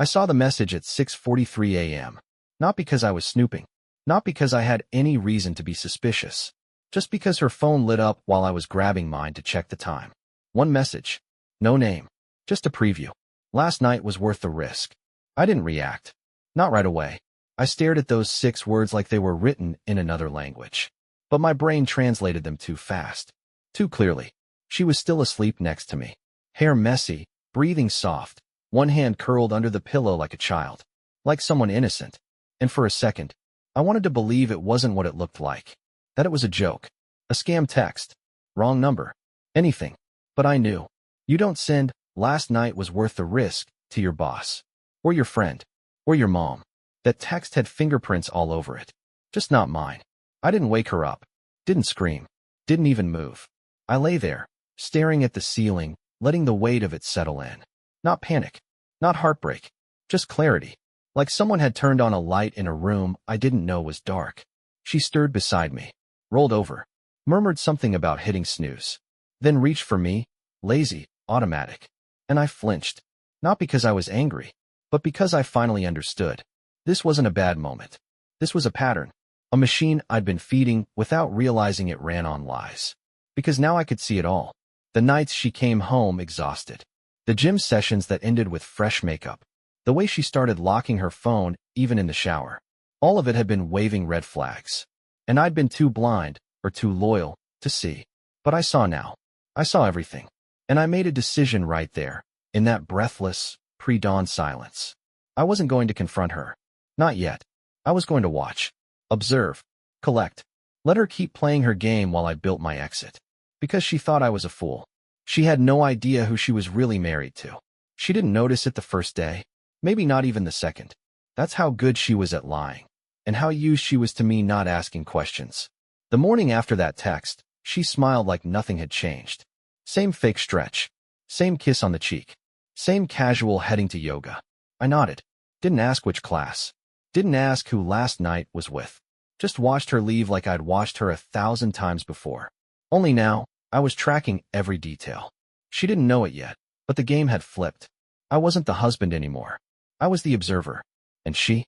I saw the message at 6:43 a.m. Not because I was snooping. Not because I had any reason to be suspicious. Just because her phone lit up while I was grabbing mine to check the time. One message. No name. Just a preview. Last night was worth the risk. I didn't react. Not right away. I stared at those 6 words like they were written in another language. But my brain translated them too fast. Too clearly. She was still asleep next to me. Hair messy, breathing soft, one hand curled under the pillow like a child. Like someone innocent. And for a second, I wanted to believe it wasn't what it looked like. That it was a joke. A scam text. Wrong number. Anything. But I knew. You don't send, "Last night was worth the risk," to your boss. Or your friend. Or your mom. That text had fingerprints all over it. Just not mine. I didn't wake her up. Didn't scream. Didn't even move. I lay there, staring at the ceiling, letting the weight of it settle in. Not panic. Not heartbreak. Just clarity. Like someone had turned on a light in a room I didn't know was dark. She stirred beside me. Rolled over. Murmured something about hitting snooze. Then reached for me. Lazy. Automatic. And I flinched. Not because I was angry, but because I finally understood. This wasn't a bad moment. This was a pattern. A machine I'd been feeding without realizing it ran on lies. Because now I could see it all. The nights she came home exhausted. The gym sessions that ended with fresh makeup. The way she started locking her phone, even in the shower. All of it had been waving red flags. And I'd been too blind, or too loyal, to see. But I saw now. I saw everything. And I made a decision right there, in that breathless, pre-dawn silence. I wasn't going to confront her. Not yet. I was going to watch. Observe. Collect. Let her keep playing her game while I built my exit. Because she thought I was a fool. She had no idea who she was really married to. She didn't notice it the first day. Maybe not even the second. That's how good she was at lying. And how used she was to me not asking questions. The morning after that text, she smiled like nothing had changed. Same fake stretch. Same kiss on the cheek. Same casual heading to yoga. I nodded. Didn't ask which class. Didn't ask who last night was with. Just watched her leave like I'd watched her 1,000 times before. Only now, I was tracking every detail. She didn't know it yet, but the game had flipped. I wasn't the husband anymore. I was the observer. And she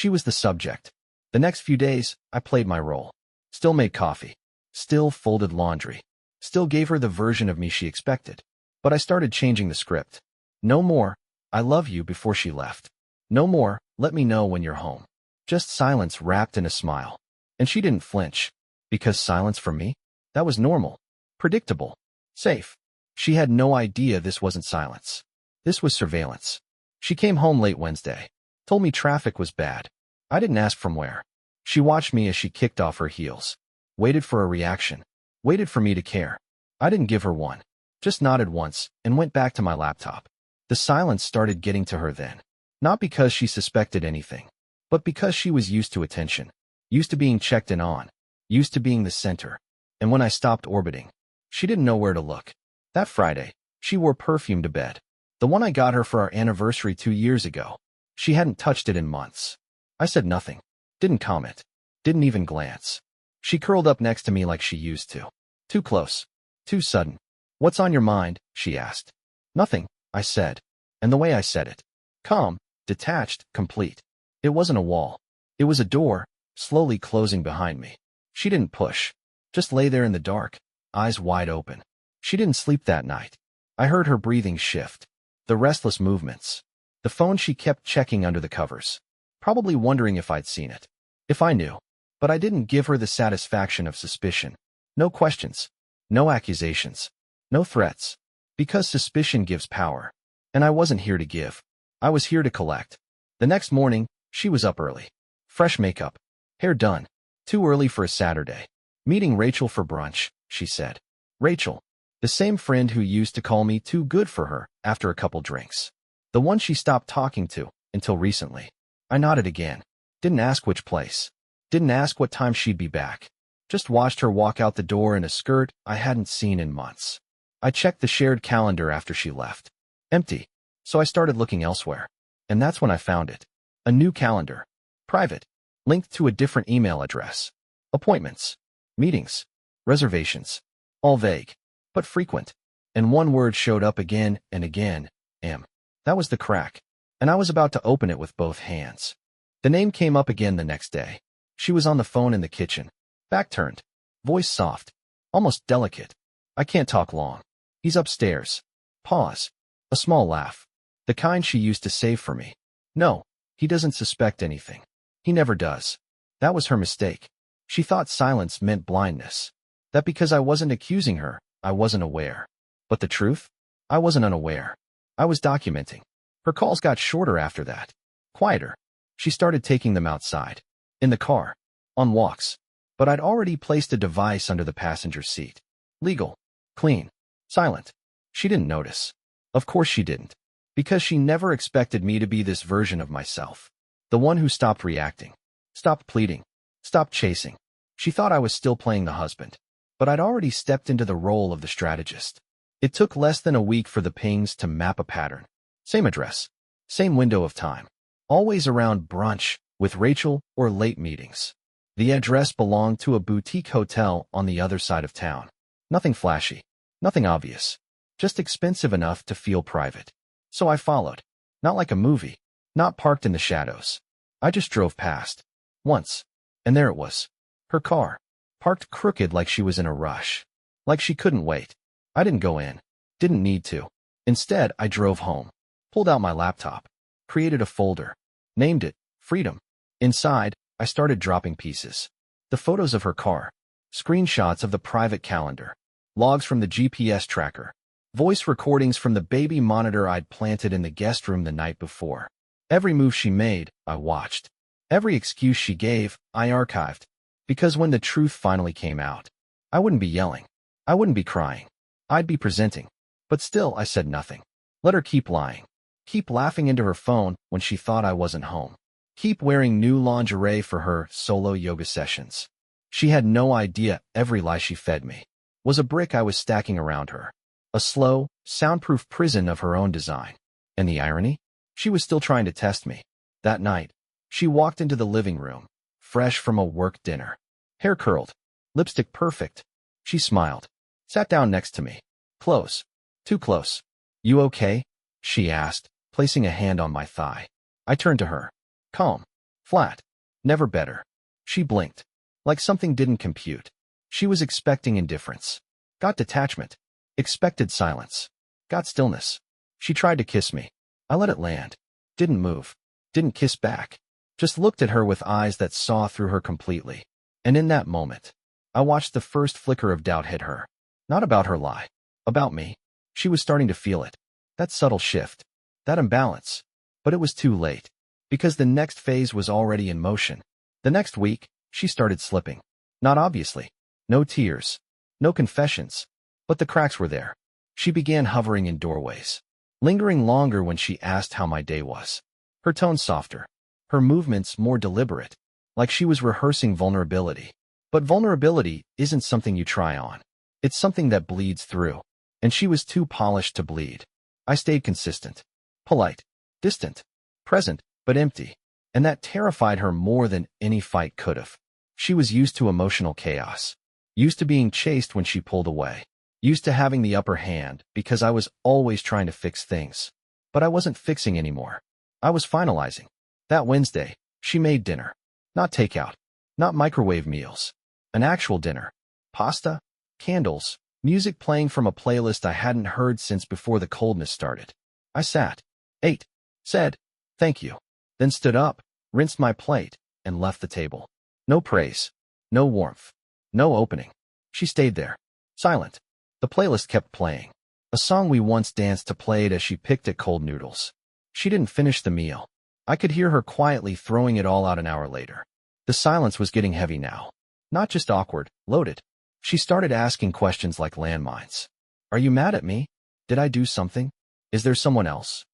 was the subject. The next few days, I played my role. Still made coffee. Still folded laundry. Still gave her the version of me she expected. But I started changing the script. No more, "I love you," before she left. No more, "Let me know when you're home." Just silence wrapped in a smile. And she didn't flinch. Because silence for me? That was normal. Predictable. Safe. She had no idea this wasn't silence. This was surveillance. She came home late Wednesday. Told me traffic was bad. I didn't ask from where. She watched me as she kicked off her heels. Waited for a reaction. Waited for me to care. I didn't give her one. Just nodded once and went back to my laptop. The silence started getting to her then. Not because she suspected anything, but because she was used to attention. Used to being checked in on. Used to being the center. And when I stopped orbiting, she didn't know where to look. That Friday, she wore perfume to bed. The one I got her for our anniversary 2 years ago. She hadn't touched it in months. I said nothing. Didn't comment. Didn't even glance. She curled up next to me like she used to. Too close. Too sudden. "What's on your mind?" she asked. "Nothing," I said. And the way I said it. Calm, detached, complete. It wasn't a wall. It was a door, slowly closing behind me. She didn't push. Just lay there in the dark, eyes wide open. She didn't sleep that night. I heard her breathing shift. The restless movements. The phone she kept checking under the covers. Probably wondering if I'd seen it. If I knew. But I didn't give her the satisfaction of suspicion. No questions. No accusations. No threats. Because suspicion gives power. And I wasn't here to give. I was here to collect. The next morning, she was up early. Fresh makeup. Hair done. Too early for a Saturday. Meeting Rachel for brunch, she said. Rachel. The same friend who used to call me too good for her after a couple drinks. The one she stopped talking to, until recently. I nodded again. Didn't ask which place. Didn't ask what time she'd be back. Just watched her walk out the door in a skirt I hadn't seen in months. I checked the shared calendar after she left. Empty. So I started looking elsewhere. And that's when I found it. A new calendar. Private. Linked to a different email address. Appointments. Meetings. Reservations. All vague. But frequent. And one word showed up again and again. M. That was the crack. and I was about to open it with both hands. The name came up again the next day. She was on the phone in the kitchen, back turned, voice soft, almost delicate. I can't talk long. He's upstairs. Pause. A small laugh. The kind she used to save for me. No, he doesn't suspect anything. He never does. That was her mistake. She thought silence meant blindness. That because I wasn't accusing her, I wasn't aware. But the truth? I wasn't unaware. I was documenting. Her calls got shorter after that. Quieter. She started taking them outside. In the car. On walks. But I'd already placed a device under the passenger seat. Legal. Clean. Silent. She didn't notice. Of course she didn't. Because she never expected me to be this version of myself. The one who stopped reacting. Stopped pleading. Stopped chasing. She thought I was still playing the husband. But I'd already stepped into the role of the strategist. It took less than a week for the pings to map a pattern. Same address. Same window of time. Always around brunch, with Rachel, or late meetings. The address belonged to a boutique hotel on the other side of town. Nothing flashy. Nothing obvious. Just expensive enough to feel private. So I followed. Not like a movie. Not parked in the shadows. I just drove past. Once. And there it was. Her car. Parked crooked like she was in a rush. Like she couldn't wait. I didn't go in. Didn't need to. Instead, I drove home. Pulled out my laptop. Created a folder. Named it Freedom. Inside, I started dropping pieces. The photos of her car. Screenshots of the private calendar. Logs from the GPS tracker. Voice recordings from the baby monitor I'd planted in the guest room the night before. Every move she made, I watched. Every excuse she gave, I archived. Because when the truth finally came out, I wouldn't be yelling. I wouldn't be crying. I'd be presenting. But still, I said nothing. Let her keep lying. Keep laughing into her phone when she thought I wasn't home. Keep wearing new lingerie for her solo yoga sessions. She had no idea every lie she fed me was a brick I was stacking around her. A slow, soundproof prison of her own design. And the irony? She was still trying to test me. That night, she walked into the living room, fresh from a work dinner. Hair curled. Lipstick perfect. She smiled. Sat down next to me. Close. Too close. You okay? She asked, placing a hand on my thigh. I turned to her. Calm. Flat. Never better. She blinked. Like something didn't compute. She was expecting indifference. Got detachment. Expected silence. Got stillness. She tried to kiss me. I let it land. Didn't move. Didn't kiss back. Just looked at her with eyes that saw through her completely. And in that moment, I watched the first flicker of doubt hit her. Not about her lie. About me. She was starting to feel it. That subtle shift. That imbalance. But it was too late. Because the next phase was already in motion. The next week, she started slipping. Not obviously. No tears. No confessions. But the cracks were there. She began hovering in doorways. Lingering longer when she asked how my day was. Her tone softer. Her movements more deliberate. Like she was rehearsing vulnerability. But vulnerability isn't something you try on. It's something that bleeds through. And she was too polished to bleed. I stayed consistent. Polite. Distant. Present, but empty. And that terrified her more than any fight could have. She was used to emotional chaos. Used to being chased when she pulled away. Used to having the upper hand because I was always trying to fix things. But I wasn't fixing anymore. I was finalizing. That Wednesday, she made dinner. Not takeout. Not microwave meals. An actual dinner. Pasta. Candles. Music playing from a playlist I hadn't heard since before the coldness started. I sat. Ate. Said, thank you. Then stood up, rinsed my plate, and left the table. No praise. No warmth. No opening. She stayed there. Silent. The playlist kept playing. A song we once danced to played as she picked at cold noodles. She didn't finish the meal. I could hear her quietly throwing it all out an hour later. The silence was getting heavy now. Not just awkward, loaded. She started asking questions like landmines. Are you mad at me? Did I do something? Is there someone else?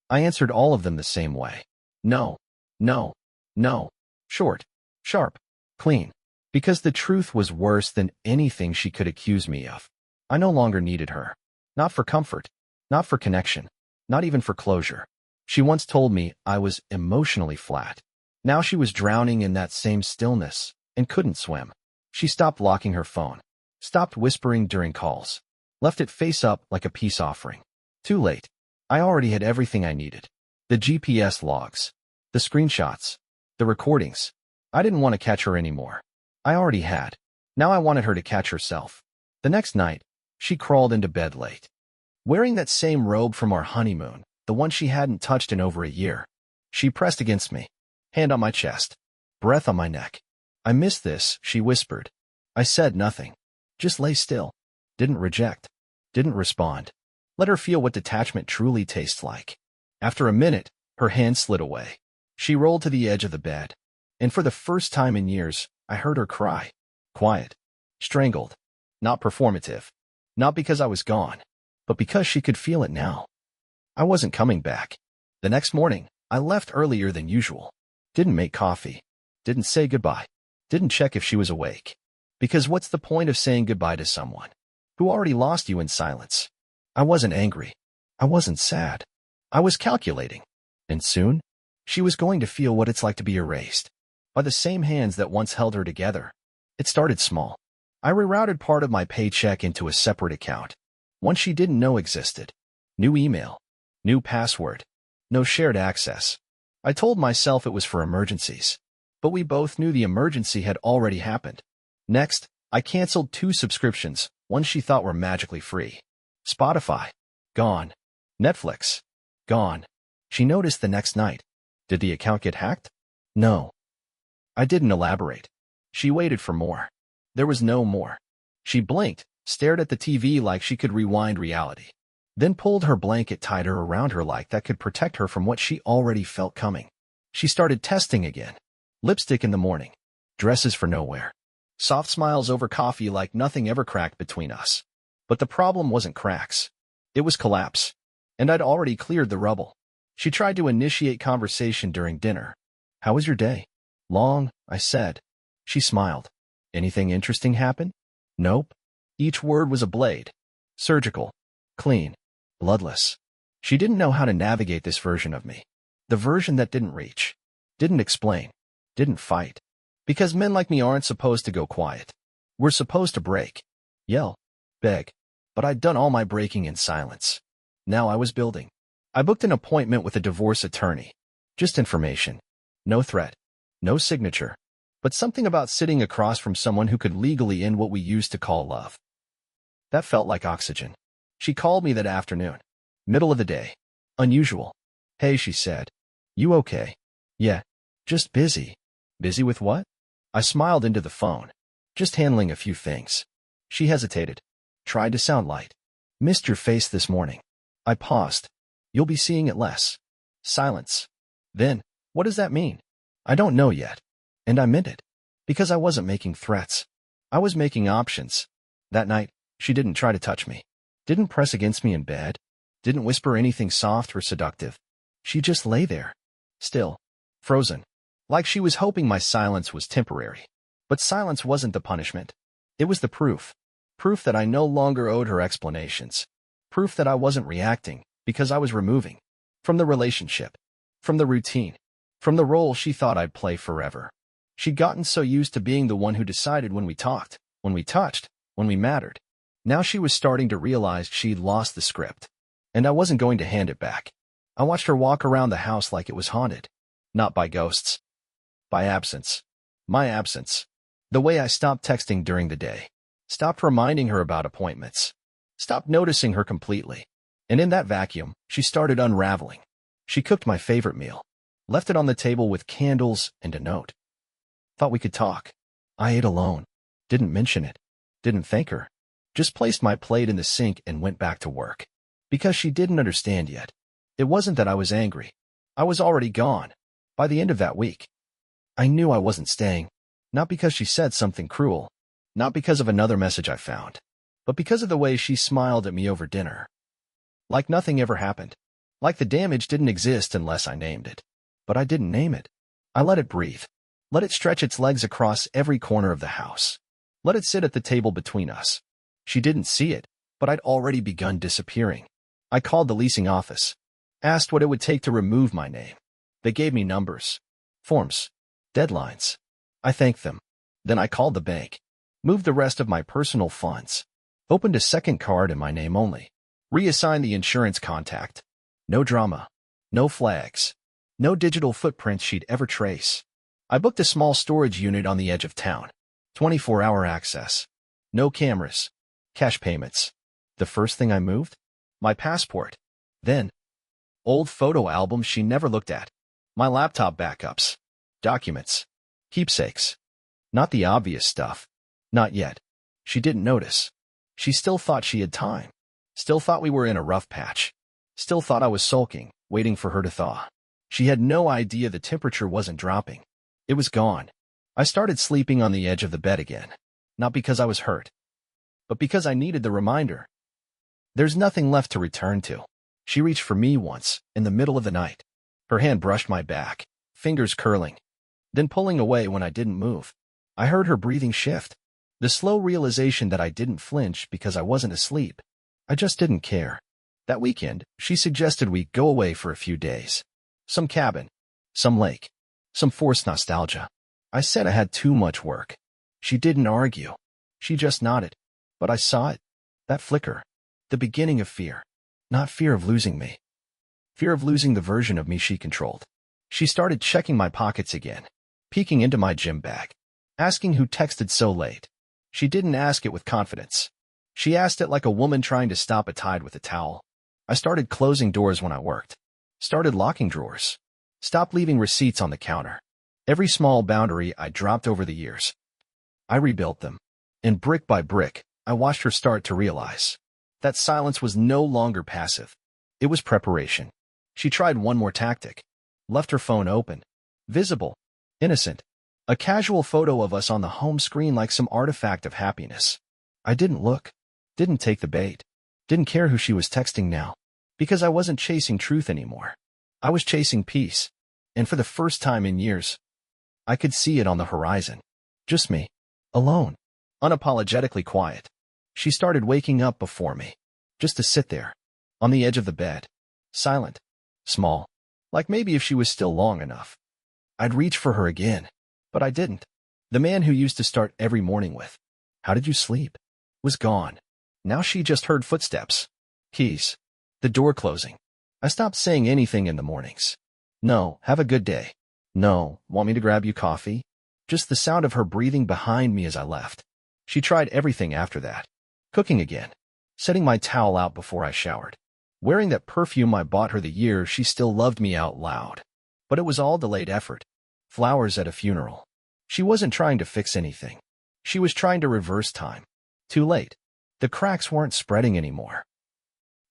I answered all of them the same way. No. No. No. Short. Sharp. Clean. Because the truth was worse than anything she could accuse me of. I no longer needed her. Not for comfort. Not for connection. Not even for closure. She once told me I was emotionally flat. Now she was drowning in that same stillness and couldn't swim. She stopped locking her phone. Stopped whispering during calls. Left it face up like a peace offering. Too late. I already had everything I needed. The GPS logs. The screenshots. The recordings. I didn't want to catch her anymore. I already had. Now I wanted her to catch herself. The next night, she crawled into bed late. Wearing that same robe from our honeymoon, the one she hadn't touched in over a year. She pressed against me. Hand on my chest. Breath on my neck. I miss this, she whispered. I said nothing. Just lay still. Didn't reject. Didn't respond. Let her feel what detachment truly tastes like. After a minute, her hand slid away. She rolled to the edge of the bed. And for the first time in years, I heard her cry. Quiet. Strangled. Not performative. Not because I was gone, but because she could feel it now. I wasn't coming back. The next morning, I left earlier than usual. Didn't make coffee. Didn't say goodbye. Didn't check if she was awake. Because what's the point of saying goodbye to someone who already lost you in silence? I wasn't angry. I wasn't sad. I was calculating. And soon, she was going to feel what it's like to be erased by the same hands that once held her together. It started small. I rerouted part of my paycheck into a separate account, one she didn't know existed. New email. New password. No shared access. I told myself it was for emergencies, but we both knew the emergency had already happened. Next, I canceled 2 subscriptions, one she thought were magically free. Spotify. Gone. Netflix. Gone. She noticed the next night. Did the account get hacked? No. I didn't elaborate. She waited for more. There was no more. She blinked, stared at the TV like she could rewind reality, then pulled her blanket tighter around her like that could protect her from what she already felt coming. She started testing again. Lipstick in the morning. Dresses for nowhere. Soft smiles over coffee like nothing ever cracked between us. But the problem wasn't cracks. It was collapse. And I'd already cleared the rubble. She tried to initiate conversation during dinner. How was your day? Long, I said. She smiled. Anything interesting happen? Nope. Each word was a blade. Surgical. Clean. Bloodless. She didn't know how to navigate this version of me. The version that didn't reach. Didn't explain. Didn't fight. Because men like me aren't supposed to go quiet. We're supposed to break. Yell. Beg. But I'd done all my breaking in silence. Now I was building. I booked an appointment with a divorce attorney. Just information. No threat. No signature. But something about sitting across from someone who could legally end what we used to call love. That felt like oxygen. She called me that afternoon. Middle of the day. Unusual. Hey, she said. You okay? Yeah. Just busy. Busy with what? I smiled into the phone. Just handling a few things. She hesitated. Tried to sound light. Missed your face this morning. I paused. You'll be seeing it less. Silence. Then, what does that mean? I don't know yet. And I meant it. Because I wasn't making threats. I was making options. That night, she didn't try to touch me. Didn't press against me in bed. Didn't whisper anything soft or seductive. She just lay there. Still. Frozen. Like she was hoping my silence was temporary. But silence wasn't the punishment. It was the proof. Proof that I no longer owed her explanations. Proof that I wasn't reacting, because I was removing. From the relationship. From the routine. From the role she thought I'd play forever. She'd gotten so used to being the one who decided when we talked, when we touched, when we mattered. Now she was starting to realize she'd lost the script. And I wasn't going to hand it back. I watched her walk around the house like it was haunted. Not by ghosts. By absence. My absence. The way I stopped texting during the day. Stopped reminding her about appointments. Stopped noticing her completely. And in that vacuum, she started unraveling. She cooked my favorite meal. Left it on the table with candles and a note. Thought we could talk. I ate alone. Didn't mention it. Didn't thank her. Just placed my plate in the sink and went back to work. Because she didn't understand yet. It wasn't that I was angry. I was already gone. By the end of that week. I knew I wasn't staying. Not because she said something cruel. Not because of another message I found. But because of the way she smiled at me over dinner. Like nothing ever happened. Like the damage didn't exist unless I named it. But I didn't name it. I let it breathe. Let it stretch its legs across every corner of the house. Let it sit at the table between us. She didn't see it, but I'd already begun disappearing. I called the leasing office. Asked what it would take to remove my name. They gave me numbers. Forms. Deadlines. I thanked them. Then I called the bank. Moved the rest of my personal funds. Opened a second card in my name only. Reassigned the insurance contact. No drama. No flags. No digital footprints she'd ever trace. I booked a small storage unit on the edge of town. 24-hour access. No cameras. Cash payments. The first thing I moved? My passport. Then, old photo albums she never looked at. My laptop backups. Documents. Keepsakes. Not the obvious stuff. Not yet. She didn't notice. She still thought she had time. Still thought we were in a rough patch. Still thought I was sulking, waiting for her to thaw. She had no idea the temperature wasn't dropping. It was gone. I started sleeping on the edge of the bed again. Not because I was hurt, but because I needed the reminder. There's nothing left to return to. She reached for me once, in the middle of the night. Her hand brushed my back, fingers curling, then pulling away when I didn't move. I heard her breathing shift. The slow realization that I didn't flinch because I wasn't asleep. I just didn't care. That weekend, she suggested we go away for a few days. Some cabin, some lake, some forced nostalgia. I said I had too much work. She didn't argue. She just nodded. But I saw it. That flicker. The beginning of fear. Not fear of losing me. Fear of losing the version of me she controlled. She started checking my pockets again, peeking into my gym bag, asking who texted so late. She didn't ask it with confidence. She asked it like a woman trying to stop a tide with a towel. I started closing doors when I worked. Started locking drawers. Stopped leaving receipts on the counter. Every small boundary I dropped over the years. I rebuilt them. And brick by brick, I watched her start to realize that silence was no longer passive. It was preparation. She tried one more tactic. Left her phone open. Visible. Innocent. A casual photo of us on the home screen like some artifact of happiness. I didn't look. Didn't take the bait. Didn't care who she was texting now. Because I wasn't chasing truth anymore. I was chasing peace. And for the first time in years, I could see it on the horizon. Just me. Alone. Unapologetically quiet. She started waking up before me. Just to sit there. On the edge of the bed. Silent. Small. Like maybe if she was still long enough. I'd reach for her again. But I didn't. The man who used to start every morning with, "How did you sleep?" was gone. Now she just heard footsteps. Keys. The door closing. I stopped saying anything in the mornings. No, have a good day. No, want me to grab you coffee? Just the sound of her breathing behind me as I left. She tried everything after that. Cooking again. Setting my towel out before I showered. Wearing that perfume I bought her the year she still loved me out loud. But it was all delayed effort. Flowers at a funeral. She wasn't trying to fix anything. She was trying to reverse time. Too late. The cracks weren't spreading anymore.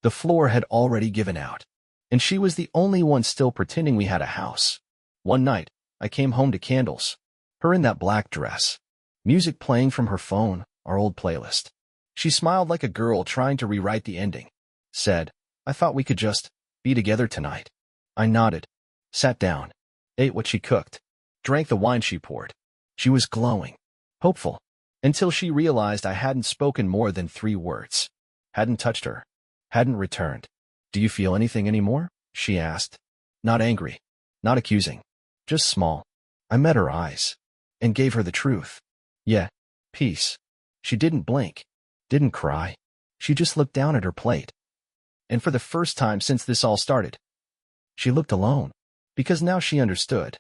The floor had already given out. And she was the only one still pretending we had a house. One night, I came home to candles. Her in that black dress. Music playing from her phone, our old playlist. She smiled like a girl trying to rewrite the ending. Said, "I thought we could just be together tonight." I nodded. Sat down. Ate what she cooked. Drank the wine she poured. She was glowing. Hopeful. Until she realized I hadn't spoken more than 3 words. Hadn't touched her. Hadn't returned. "Do you feel anything anymore?" she asked. Not angry. Not accusing. Just small. I met her eyes. And gave her the truth. Yeah. Peace. She didn't blink. Didn't cry. She just looked down at her plate. And for the first time since this all started, she looked alone. Because now she understood.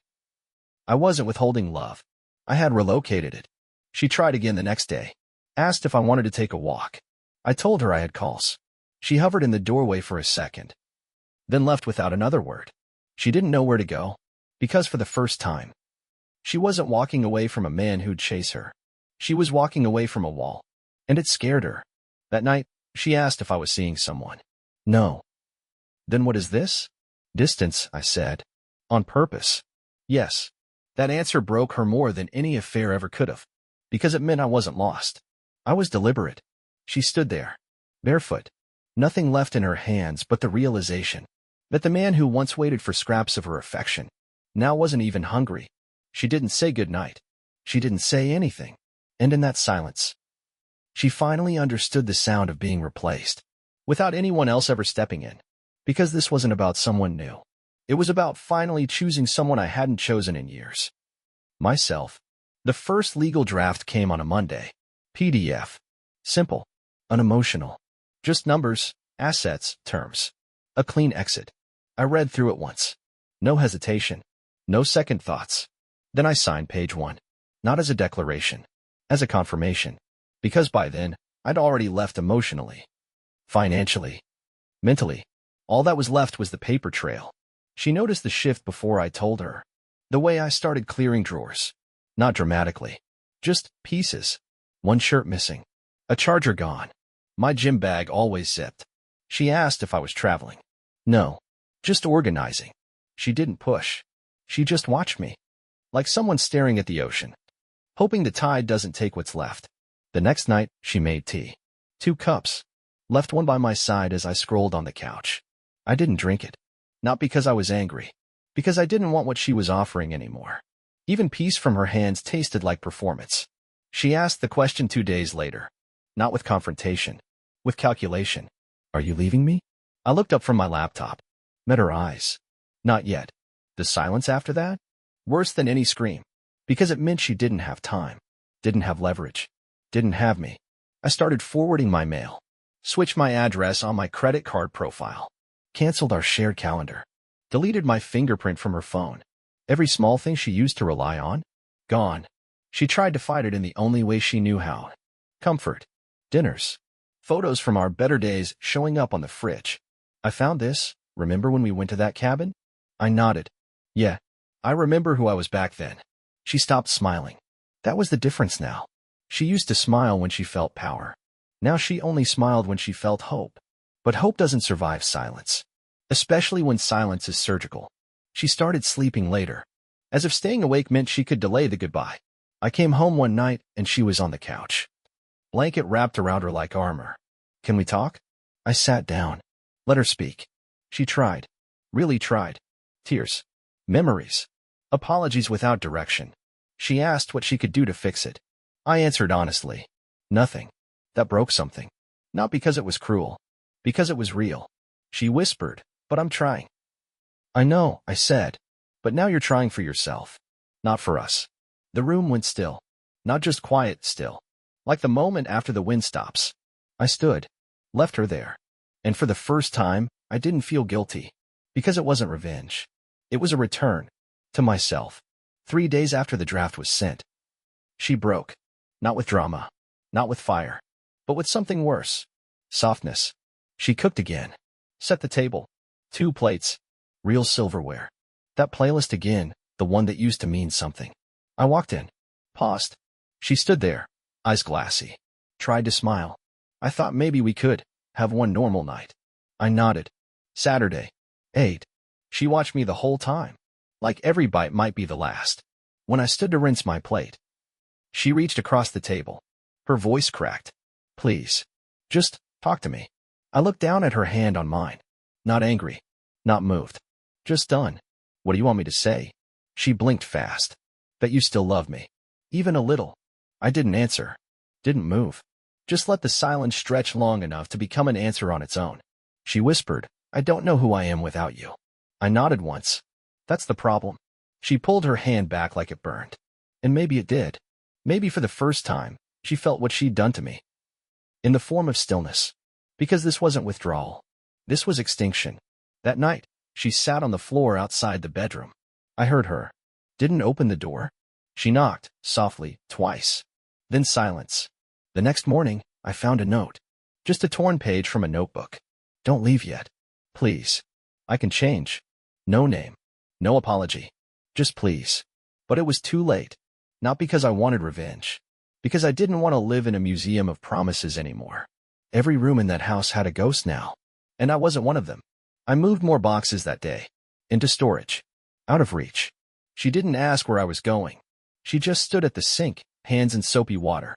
I wasn't withholding love. I had relocated it. She tried again the next day. Asked if I wanted to take a walk. I told her I had calls. She hovered in the doorway for a second. Then left without another word. She didn't know where to go. Because for the first time, she wasn't walking away from a man who'd chase her. She was walking away from a wall. And it scared her. That night, she asked if I was seeing someone. No. Then what is this? Distance, I said. On purpose. Yes. That answer broke her more than any affair ever could have. Because it meant I wasn't lost. I was deliberate. She stood there. Barefoot. Nothing left in her hands but the realization that the man who once waited for scraps of her affection now wasn't even hungry. She didn't say goodnight. She didn't say anything. And in that silence, she finally understood the sound of being replaced, without anyone else ever stepping in. Because this wasn't about someone new. It was about finally choosing someone I hadn't chosen in years. Myself. The first legal draft came on a Monday. PDF. Simple. Unemotional. Just numbers, assets, terms. A clean exit. I read through it once. No hesitation. No second thoughts. Then I signed page 1. Not as a declaration. As a confirmation. Because by then, I'd already left emotionally. Financially. Mentally. All that was left was the paper trail. She noticed the shift before I told her. The way I started clearing drawers. Not dramatically. Just pieces. One shirt missing. A charger gone. My gym bag always zipped. She asked if I was traveling. No. Just organizing. She didn't push. She just watched me. Like someone staring at the ocean. Hoping the tide doesn't take what's left. The next night, she made tea. 2 cups. Left one by my side as I scrolled on the couch. I didn't drink it. Not because I was angry. Because I didn't want what she was offering anymore. Even peace from her hands tasted like performance. She asked the question 2 days later. Not with confrontation. With calculation. Are you leaving me? I looked up from my laptop. Met her eyes. Not yet. The silence after that? Worse than any scream. Because it meant she didn't have time. Didn't have leverage. Didn't have me. I started forwarding my mail. Switched my address on my credit card profile. Canceled our shared calendar. Deleted my fingerprint from her phone. Every small thing she used to rely on? Gone. She tried to fight it in the only way she knew how. Comfort. Dinners. Photos from our better days showing up on the fridge. I found this. Remember when we went to that cabin? I nodded. Yeah. I remember who I was back then. She stopped smiling. That was the difference now. She used to smile when she felt power. Now she only smiled when she felt hope. But hope doesn't survive silence. Especially when silence is surgical. She started sleeping later. As if staying awake meant she could delay the goodbye. I came home one night and she was on the couch. Blanket wrapped around her like armor. Can we talk? I sat down. Let her speak. She tried. Really tried. Tears. Memories. Apologies without direction. She asked what she could do to fix it. I answered honestly. Nothing. That broke something. Not because it was cruel. Because it was real. She whispered, but I'm trying. I know, I said. But now you're trying for yourself. Not for us. The room went still. Not just quiet, still. Like the moment after the wind stops. I stood. Left her there. And for the first time, I didn't feel guilty. Because it wasn't revenge. It was a return. To myself. 3 days after the draft was sent. She broke. Not with drama. Not with fire. But with something worse. Softness. She cooked again. Set the table. 2 plates. Real silverware. That playlist again, the one that used to mean something. I walked in. Paused. She stood there. Eyes glassy. Tried to smile. I thought maybe we could have one normal night. I nodded. Saturday. 8. She watched me the whole time. Like every bite might be the last. When I stood to rinse my plate. She reached across the table. Her voice cracked. Please. Just talk to me. I looked down at her hand on mine. Not angry. Not moved. Just done. What do you want me to say? She blinked fast. That you still love me. Even a little. I didn't answer. Didn't move. Just let the silence stretch long enough to become an answer on its own. She whispered, I don't know who I am without you. I nodded once. That's the problem. She pulled her hand back like it burned. And maybe it did. Maybe for the first time, she felt what she'd done to me. In the form of stillness. Because this wasn't withdrawal. This was extinction. That night, she sat on the floor outside the bedroom. I heard her. Didn't open the door. She knocked, softly, twice. Then silence. The next morning, I found a note. Just a torn page from a notebook. Don't leave yet. Please. I can change. No name. No apology. Just please. But it was too late. Not because I wanted revenge. Because I didn't want to live in a museum of promises anymore. Every room in that house had a ghost now. And I wasn't one of them. I moved more boxes that day. Into storage. Out of reach. She didn't ask where I was going. She just stood at the sink, hands in soapy water.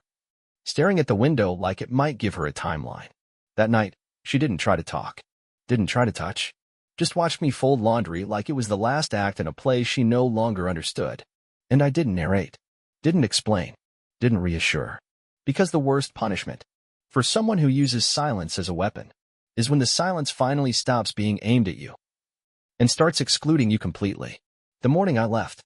Staring at the window like it might give her a timeline. That night, she didn't try to talk. Didn't try to touch. Just watched me fold laundry like it was the last act in a play she no longer understood. And I didn't narrate. Didn't explain. Didn't reassure. Because the worst punishment, for someone who uses silence as a weapon, is when the silence finally stops being aimed at you and starts excluding you completely. The morning I left,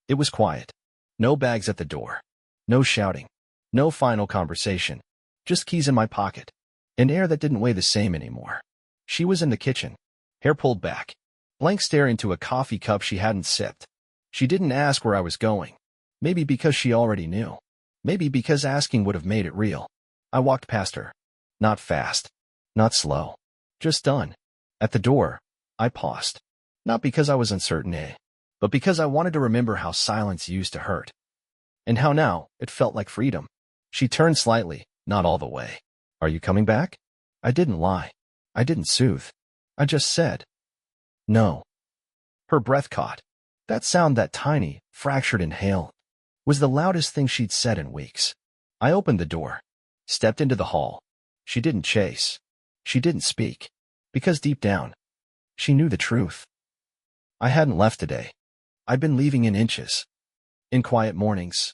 it was quiet. No bags at the door. No shouting. No final conversation. Just keys in my pocket. And air that didn't weigh the same anymore. She was in the kitchen. Hair pulled back. Blank stare into a coffee cup she hadn't sipped. She didn't ask where I was going. Maybe because she already knew. Maybe because asking would have made it real. I walked past her. Not fast. Not slow. Just done. At the door, I paused. Not because I was uncertain, but because I wanted to remember how silence used to hurt. And how now, it felt like freedom. She turned slightly, not all the way. Are you coming back? I didn't lie. I didn't soothe. I just said, no. Her breath caught. That sound, that tiny, fractured inhale, was the loudest thing she'd said in weeks. I opened the door, stepped into the hall. She didn't chase. She didn't speak. Because deep down, she knew the truth. I hadn't left today. I'd been leaving in inches. In quiet mornings.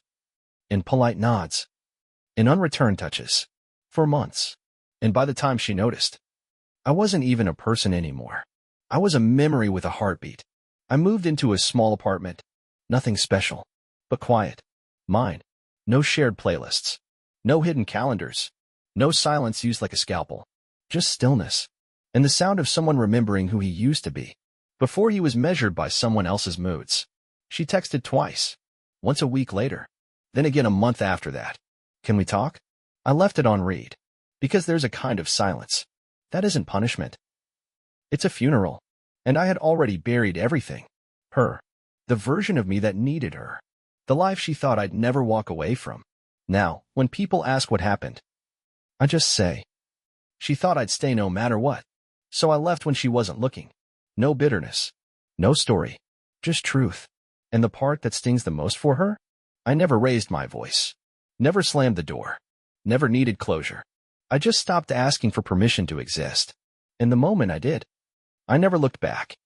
In polite nods. In unreturned touches. For months. And by the time she noticed, I wasn't even a person anymore. I was a memory with a heartbeat. I moved into a small apartment. Nothing special, but quiet. Mine. No shared playlists. No hidden calendars. No silence used like a scalpel. Just stillness. And the sound of someone remembering who he used to be, before he was measured by someone else's moods. She texted twice. Once a week later. Then again a month after that. Can we talk? I left it on read. Because there's a kind of silence. That isn't punishment. It's a funeral. And I had already buried everything. Her. The version of me that needed her. The life she thought I'd never walk away from. Now, when people ask what happened, I just say, she thought I'd stay no matter what. So I left when she wasn't looking. No bitterness. No story. Just truth. And the part that stings the most for her? I never raised my voice. Never slammed the door. Never needed closure. I just stopped asking for permission to exist. And the moment I did, I never looked back.